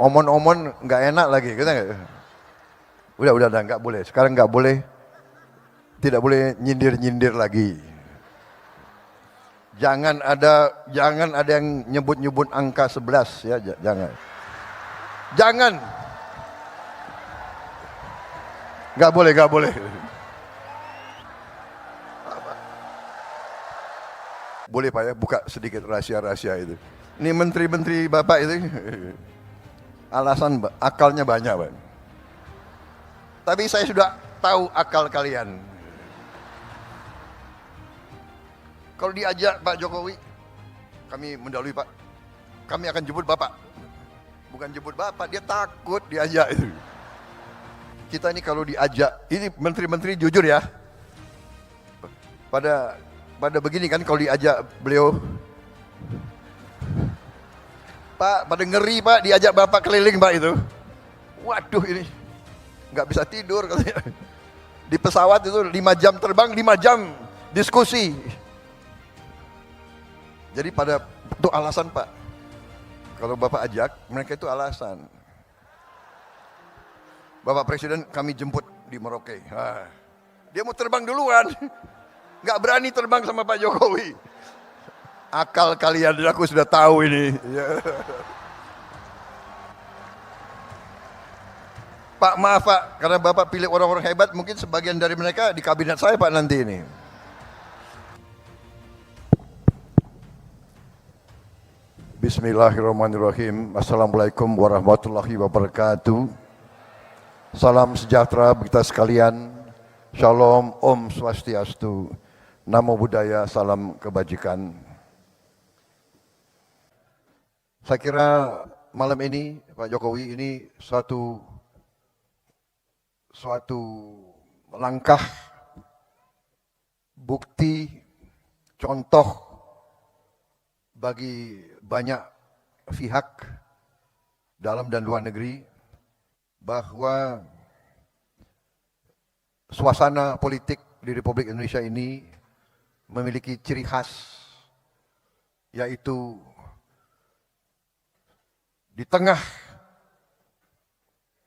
Omon-omon nggak enak lagi, kita nggak. Udah, nggak boleh. Sekarang nggak boleh, tidak boleh nyindir-nyindir lagi. Jangan ada yang nyebut-nyebut angka 11 ya, jangan. Jangan. Nggak boleh. Boleh Pak ya, buka sedikit rahasia-rahasia itu. Ini menteri-menteri Bapak itu alasan akalnya banyak Pak. Tapi saya sudah tahu akal kalian. Kalau diajak Pak Jokowi, kami mendahului Pak. Kami akan jemput Bapak. Bukan jemput Bapak, dia takut diajak itu. Kita ini kalau diajak, ini menteri-menteri jujur ya. Pada begini kan kalau diajak beliau, Pak, pada ngeri Pak, diajak Bapak keliling Pak itu. Waduh ini, nggak bisa tidur katanya. Di pesawat itu 5 jam terbang, 5 jam diskusi. Jadi pada itu alasan Pak. Kalau Bapak ajak, mereka itu alasan. Bapak Presiden kami jemput di Merauke. Nah, dia mau terbang duluan. Nggak berani terbang sama Pak Jokowi. Akal kalian, aku sudah tahu ini. Pak maaf Pak, karena Bapak pilih orang-orang hebat, mungkin sebagian dari mereka di kabinet saya Pak nanti ini. Bismillahirrahmanirrahim. Assalamualaikum warahmatullahi wabarakatuh. Salam sejahtera kita sekalian. Shalom, Om Swastiastu. Namo Buddhaya, salam kebajikan. Saya kira malam ini Pak Jokowi ini suatu langkah, bukti, contoh bagi banyak pihak dalam dan luar negeri bahwa suasana politik di Republik Indonesia ini memiliki ciri khas, yaitu di tengah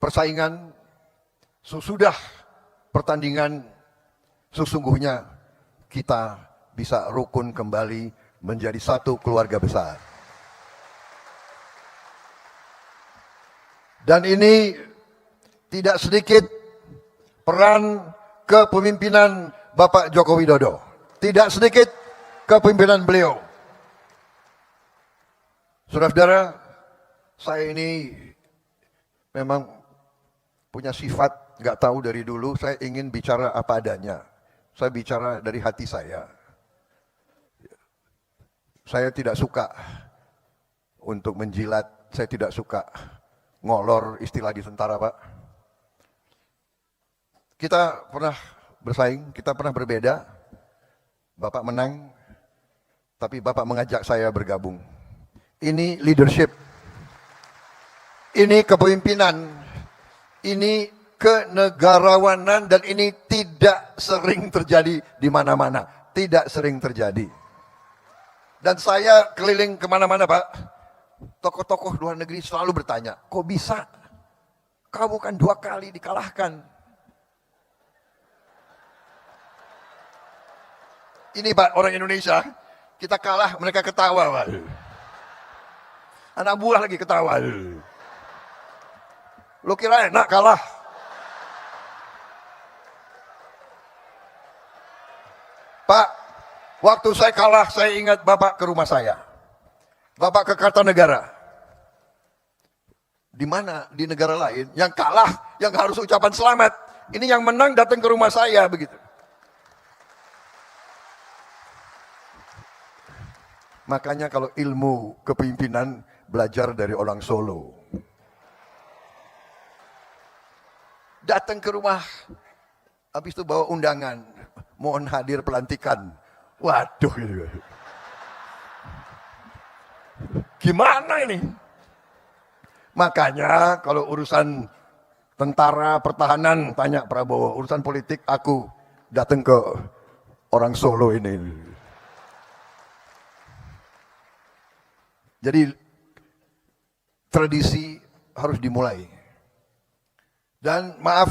persaingan, sesudah pertandingan, sesungguhnya kita bisa rukun kembali menjadi satu keluarga besar. Dan ini tidak sedikit peran kepemimpinan Bapak Joko Widodo. Tidak sedikit kepemimpinan beliau. Saudara-saudara, saya ini memang punya sifat, nggak tahu dari dulu, saya ingin bicara apa adanya. Saya bicara dari hati saya. Saya tidak suka untuk menjilat, saya tidak suka ngolor istilah di tentara Pak. Kita pernah bersaing, kita pernah berbeda. Bapak menang, tapi Bapak mengajak saya bergabung. Ini leadership, ini kepemimpinan, ini kenegarawanan, dan ini tidak sering terjadi di mana-mana. Tidak sering terjadi. Dan saya keliling kemana-mana Pak, tokoh-tokoh luar negeri selalu bertanya, kok bisa? Kamu kan 2 kali dikalahkan. Ini Pak, orang Indonesia, kita kalah, mereka ketawa Pak. Anak buah lagi ketawa. Lo kira enak kalah? Pak, waktu saya kalah, saya ingat Bapak ke rumah saya. Bapak ke Kartanegara. Di mana? Di negara lain, yang kalah, yang harus ucapan selamat. Ini yang menang datang ke rumah saya, begitu. Makanya kalau ilmu kepemimpinan, belajar dari orang Solo. Datang ke rumah, habis itu bawa undangan, mohon hadir pelantikan. Waduh, gitu. Gimana ini? Makanya kalau urusan tentara, pertahanan, tanya Prabowo. Urusan politik, aku datang ke orang Solo ini. Jadi tradisi harus dimulai. Dan maaf,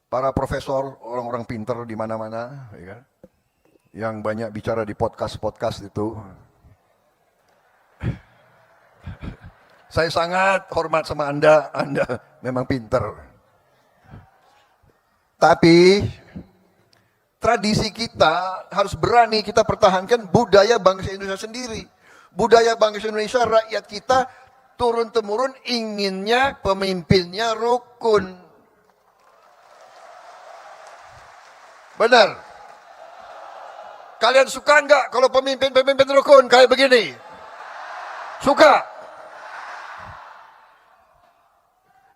para profesor, orang-orang pinter di mana-mana, ya kan? Yang banyak bicara di podcast-podcast itu. Saya sangat hormat sama Anda memang pinter. Tapi tradisi kita harus berani kita pertahankan budaya bangsa Indonesia sendiri. Budaya bangsa Indonesia, rakyat kita turun-temurun inginnya pemimpinnya rukun. Benar. Kalian suka enggak kalau pemimpin rukun kayak begini? Suka.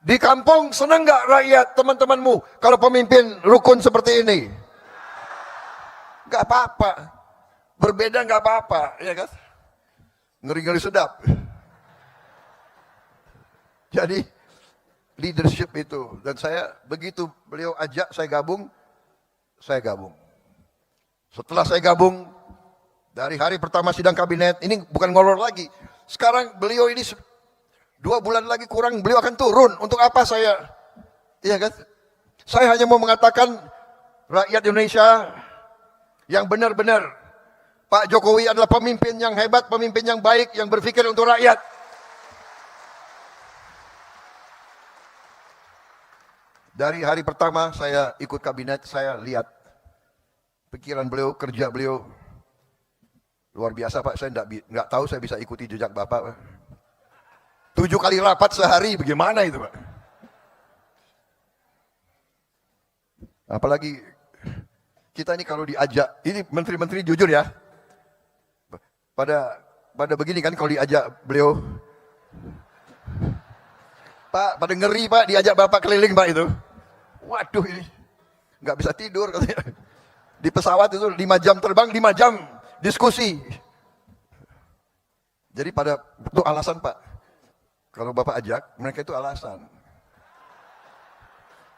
Di kampung senang enggak rakyat teman-temanmu kalau pemimpin rukun seperti ini? Enggak apa-apa. Berbeda enggak apa-apa, ya kan? Ngeri-ngeri sedap. Jadi leadership itu, dan saya begitu beliau ajak saya gabung. Setelah saya gabung, dari hari pertama sidang kabinet, ini bukan ngolor lagi. Sekarang beliau ini 2 bulan lagi kurang, beliau akan turun. Untuk apa saya? Iya kan? Saya hanya mau mengatakan rakyat Indonesia yang benar-benar Pak Jokowi adalah pemimpin yang hebat, pemimpin yang baik, yang berpikir untuk rakyat. Dari hari pertama saya ikut kabinet, saya lihat pikiran beliau, kerja beliau luar biasa Pak. Saya nggak tahu saya bisa ikuti jejak Bapak. 7 kali rapat sehari, bagaimana itu Pak? Apalagi kita ini kalau diajak, ini menteri-menteri jujur ya, pada begini kan kalau diajak beliau, Pak, pada ngeri Pak, diajak Bapak keliling Pak itu. Waduh ini, nggak bisa tidur katanya. Di pesawat itu 5 jam terbang, 5 jam diskusi. Jadi itu alasan Pak. Kalau Bapak ajak, mereka itu alasan.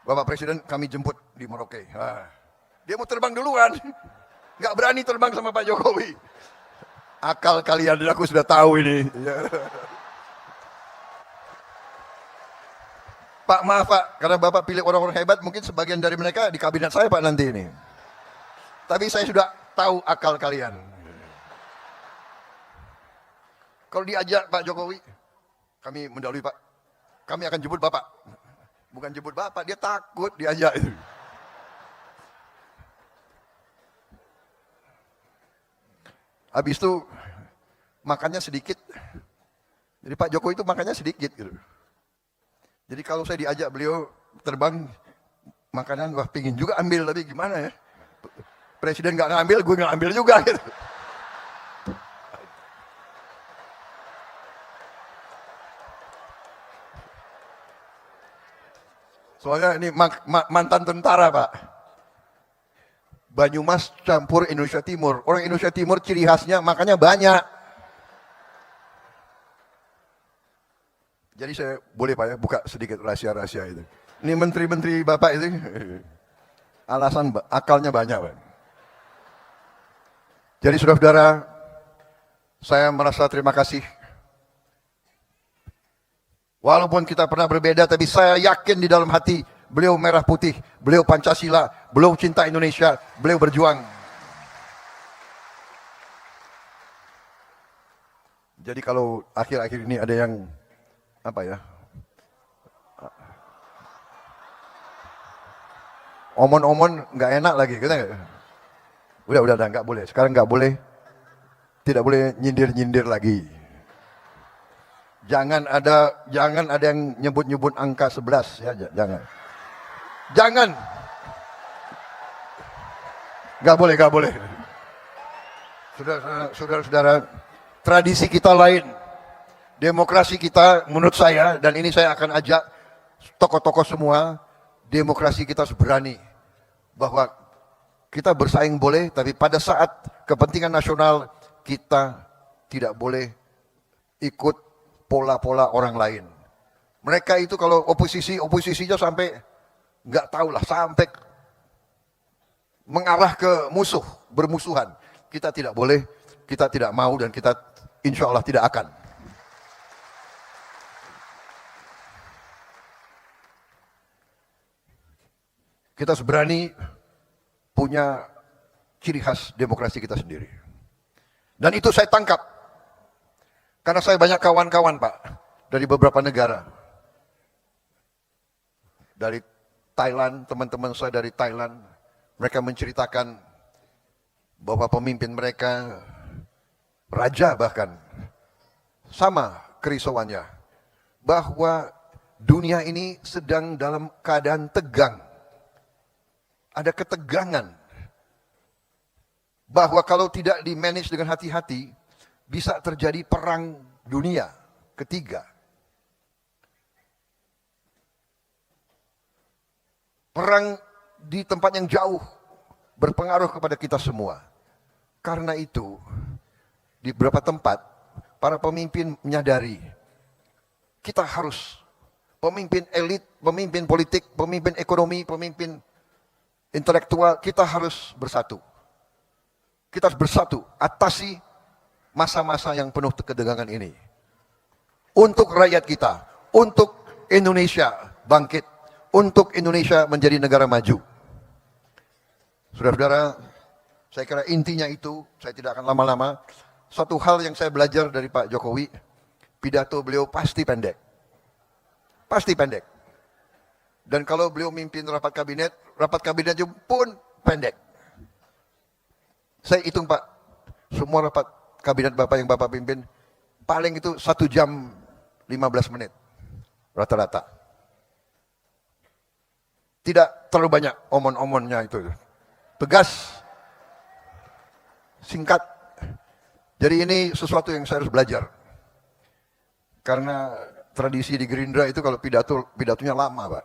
Bapak Presiden kami jemput di Merauke. Dia mau terbang duluan. Nggak berani terbang sama Pak Jokowi. Akal kalian, aku sudah tahu ini. Pak maaf Pak, karena Bapak pilih orang-orang hebat, mungkin sebagian dari mereka di kabinet saya Pak nanti ini. Tapi saya sudah tahu akal kalian. Kalau diajak Pak Jokowi, kami mendahului Pak. Kami akan jemput Bapak. Bukan jemput Bapak, dia takut diajak itu. Habis itu makannya sedikit. Jadi Pak Jokowi itu makannya sedikit gitu. Jadi kalau saya diajak beliau terbang makanan, wah pingin juga ambil, tapi gimana ya? Presiden nggak ngambil, gue nggak ambil juga gitu. Soalnya ini mantan tentara Pak. Banyumas campur Indonesia Timur. Orang Indonesia Timur ciri khasnya makannya banyak. Jadi saya boleh Pak ya buka sedikit rahasia-rahasia itu. Ini menteri-menteri Bapak itu alasan akalnya banyak Pak. Jadi saudara-saudara, saya merasa terima kasih. Walaupun kita pernah berbeda, tapi saya yakin di dalam hati beliau merah putih, beliau Pancasila, beliau cinta Indonesia, beliau berjuang. Jadi kalau akhir-akhir ini ada yang apa ya, omon-omon nggak enak lagi, kita udah nggak boleh. Sekarang nggak boleh, tidak boleh nyindir-nyindir lagi. Jangan ada yang nyebut-nyebut angka 11 ya, jangan. Nggak boleh. Saudara-saudara, tradisi kita lain. Demokrasi kita menurut saya, dan ini saya akan ajak tokoh-tokoh semua, demokrasi kita harus berani. Bahwa kita bersaing boleh, tapi pada saat kepentingan nasional, kita tidak boleh ikut pola-pola orang lain. Mereka itu kalau oposisinya sampai, nggak tahu lah, sampai mengarah ke bermusuhan. Kita tidak boleh, kita tidak mau, dan kita insya Allah tidak akan. kita harus berani punya ciri khas demokrasi kita sendiri. Dan itu saya tangkap. Karena saya banyak kawan-kawan Pak, dari beberapa negara. Dari Thailand, teman-teman saya dari Thailand, mereka menceritakan bahwa pemimpin mereka, raja bahkan, sama kerisauannya. Bahwa dunia ini sedang dalam keadaan tegang. Ada ketegangan. Bahwa kalau tidak di-manage dengan hati-hati, bisa terjadi perang dunia ketiga. Perang di tempat yang jauh berpengaruh kepada kita semua. Karena itu, di beberapa tempat, para pemimpin menyadari, kita harus, pemimpin elit, pemimpin politik, pemimpin ekonomi, pemimpin intelektual, kita harus bersatu. Kita harus bersatu, atasi masa-masa yang penuh ketegangan ini. Untuk rakyat kita, untuk Indonesia bangkit, untuk Indonesia menjadi negara maju. Saudara-saudara, saya kira intinya itu, saya tidak akan lama-lama. Satu hal yang saya belajar dari Pak Jokowi, pidato beliau pasti pendek. Pasti pendek. Dan kalau beliau mimpin rapat kabinetnya pun pendek. Saya hitung Pak, semua rapat kabinet Bapak yang Bapak pimpin, paling itu 1 jam 15 menit, rata-rata. Tidak terlalu banyak omon-omonnya itu. Tegas, singkat. Jadi ini sesuatu yang saya harus belajar. Karena tradisi di Gerindra itu kalau pidatonya lama Pak.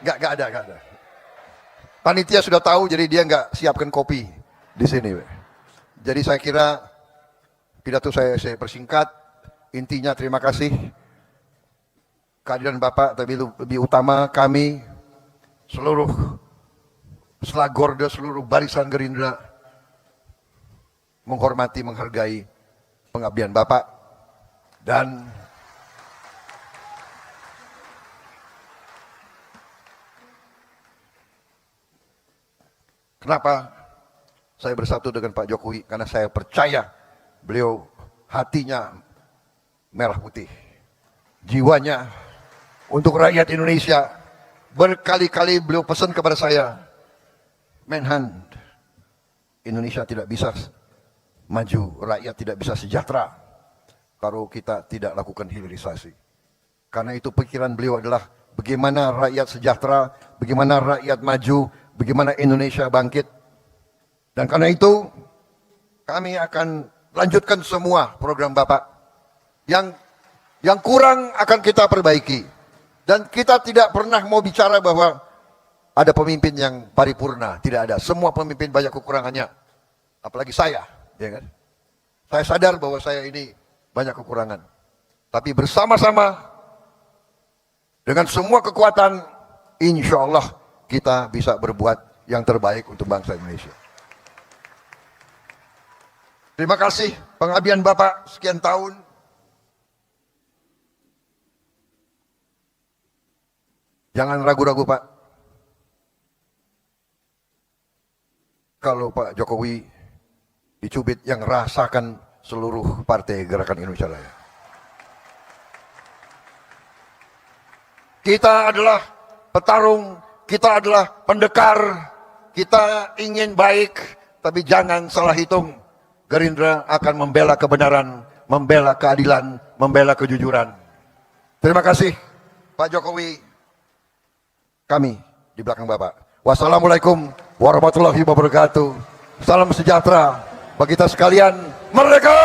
Gak ada. Panitia sudah tahu, jadi dia nggak siapkan kopi di sini. Jadi saya kira pidato saya persingkat. Intinya terima kasih kehadiran Bapak, tapi lebih utama kami seluruh selagorda, seluruh barisan Gerindra menghormati, menghargai pengabdian Bapak dan kenapa saya bersatu dengan Pak Jokowi? Karena saya percaya beliau hatinya merah putih. Jiwanya untuk rakyat Indonesia. Berkali-kali beliau pesan kepada saya, Menhan, Indonesia tidak bisa maju, rakyat tidak bisa sejahtera kalau kita tidak lakukan hilirisasi. Karena itu pikiran beliau adalah bagaimana rakyat sejahtera, bagaimana rakyat maju, bagaimana Indonesia bangkit. Dan karena itu kami akan lanjutkan semua program Bapak. Yang kurang akan kita perbaiki. Dan kita tidak pernah mau bicara bahwa ada pemimpin yang paripurna, tidak ada. Semua pemimpin banyak kekurangannya. Apalagi saya, ya kan? Saya sadar bahwa saya ini banyak kekurangan. Tapi bersama-sama dengan semua kekuatan, insya Allah kita bisa berbuat yang terbaik untuk bangsa Indonesia. Terima kasih pengabdian Bapak sekian tahun. Jangan ragu-ragu Pak. Kalau Pak Jokowi dicubit, yang rasakan seluruh partai Gerakan Indonesia Raya. Kita adalah petarung, kita adalah pendekar, kita ingin baik, tapi jangan salah hitung. Gerindra akan membela kebenaran, membela keadilan, membela kejujuran. Terima kasih Pak Jokowi. Kami di belakang Bapak. Wassalamualaikum warahmatullahi wabarakatuh. Salam sejahtera bagi kita sekalian. Merdeka!